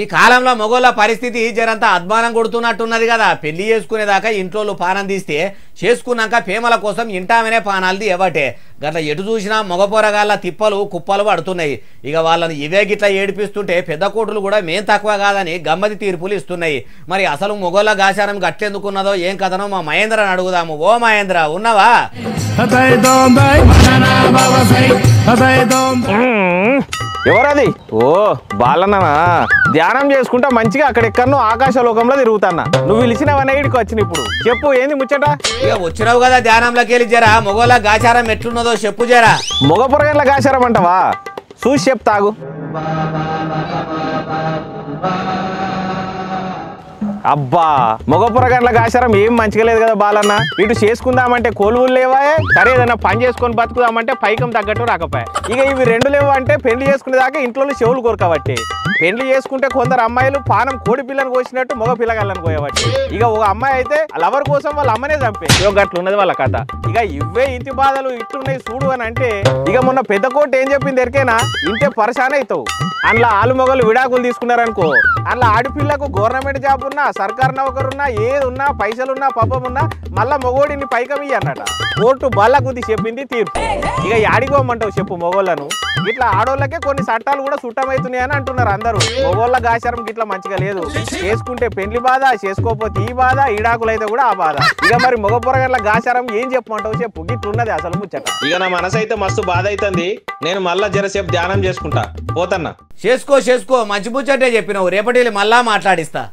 ఈ కాలంలో మొగోళ్ళ పరిస్థితి జరంతా అద్మానం కొడుతున్నట్టున్నది కదా. పెళ్లి చేసుకునేదాకా ఇంట్లో పానం తీస్తే చేసుకున్నాక ప్రేమల కోసం ఇంటామనే పానాలది ఎవటే. గట్ల ఎటు చూసినా మగపోరగాళ్ళ తిప్పలు కుప్పలు పడుతున్నాయి. ఇక వాళ్ళని ఇవే గిట్లా ఏడిపిస్తుంటే పెద్ద కోటులు కూడా మేం తక్కువ కాదని గమ్మతి తీర్పులు ఇస్తున్నాయి. మరి అసలు మొగోళ్ళ గాచారం గట్టెందుకున్నదో ఏం కథనో మా మహేంద్రని అడుగుదాము. ఓ మహేంద్ర ఉన్నావా? ఎవరది? ఓ బాలన్నా, ధ్యానం చేసుకుంటా మంచిగా అక్కడెక్కడో ఆకాశలోకంలో తిరుగుతాన్నా. నువ్వు పిలిచినవనే ఇడికి వచ్చిన ఇప్పుడు చెప్పు, ఏంది ముచ్చట? ఇక వచ్చినావు కదా ధ్యానంలోకి వెళ్ళి జరా మొగోళ్ళ గాచారం ఎట్లున్నదో చెప్పు జరా. మొగ పొరగండ్ల గాచారం అంటావా? చూసి చెప్తాగు. అబ్బా, మగ పొరగండ్ల గాచారం ఏం మంచిగా లేదు కదా బాలన్న. ఇటు చేసుకుందామంటే కోలువులు లేవా, సరే ఏదైనా పని చేసుకొని బతుకుదామంటే పైకం తగ్గట్టు రాకపోయా. ఇక ఇవి రెండు లేవు అంటే పెళ్లి చేసుకునే దాకా ఇంట్లో చెవులు కొరకబట్టి. పెళ్లి చేసుకుంటే కొందరు అమ్మాయిలు పానం కోడి పిల్లని కోసినట్టు మగ పిల్లగాళ్ళని కోయబట్టి. ఇక ఒక అమ్మాయి అయితే లవర్ కోసం వాళ్ళ అమ్మనే చంపే. గట్లు ఉన్నది వాళ్ళ కథ. ఇక ఇవే ఇంటి బాధలు ఇట్టున్నాయి చూడు అని అంటే, ఇక మొన్న పెద్ద కోర్టు ఏం చెప్పింది ఎరికేనా? ఇంటే పరేషాన్ అవుతావు. అందులో ఆలు మొగలు విడాకులు తీసుకున్నారనుకో, అందులో ఆడపిల్లకు గవర్నమెంట్ జాబ్ ఉన్నా, సర్కార్ నౌకరున్నా, ఏది ఉన్నా, పైసలున్నా, పబ్బం ఉన్నా, మళ్ళా మొగోడిని పైకమి అన్నట. కోర్టు బల్ల గుద్ది చెప్పింది తీర్పు. ఇక యాడిగోమంటావు చెప్పు మొగోళ్ళను? ఇట్లా ఆడోళ్ళకే కొన్ని చట్టాలు కూడా సుట్టమవుతున్నాయి అని అంటున్నారు అందరూ. మొగోళ్ళ గాచారం గిట్లా మంచిగా లేదు. చేసుకుంటే పెళ్లి బాధ, చేసుకోకపోతే ఈ బాధ, ఈడాకులు అయితే కూడా ఆ బాధ. ఇక మరి మగ పొరగండ్ల గాచారం ఏం చెప్పమంటావు చెప్పు? గిట్లున్నది అసలు ముచ్చట. ఇక నా మనసు అయితే మస్తు బాధ అవుతుంది. నేను మళ్ళా జరసేపు ధ్యానం చేసుకుంటా పోతన్నా. చేసుకో మంచి ముచ్చటే చెప్పినావు. రేపటి మళ్ళా మాట్లాడిస్తా.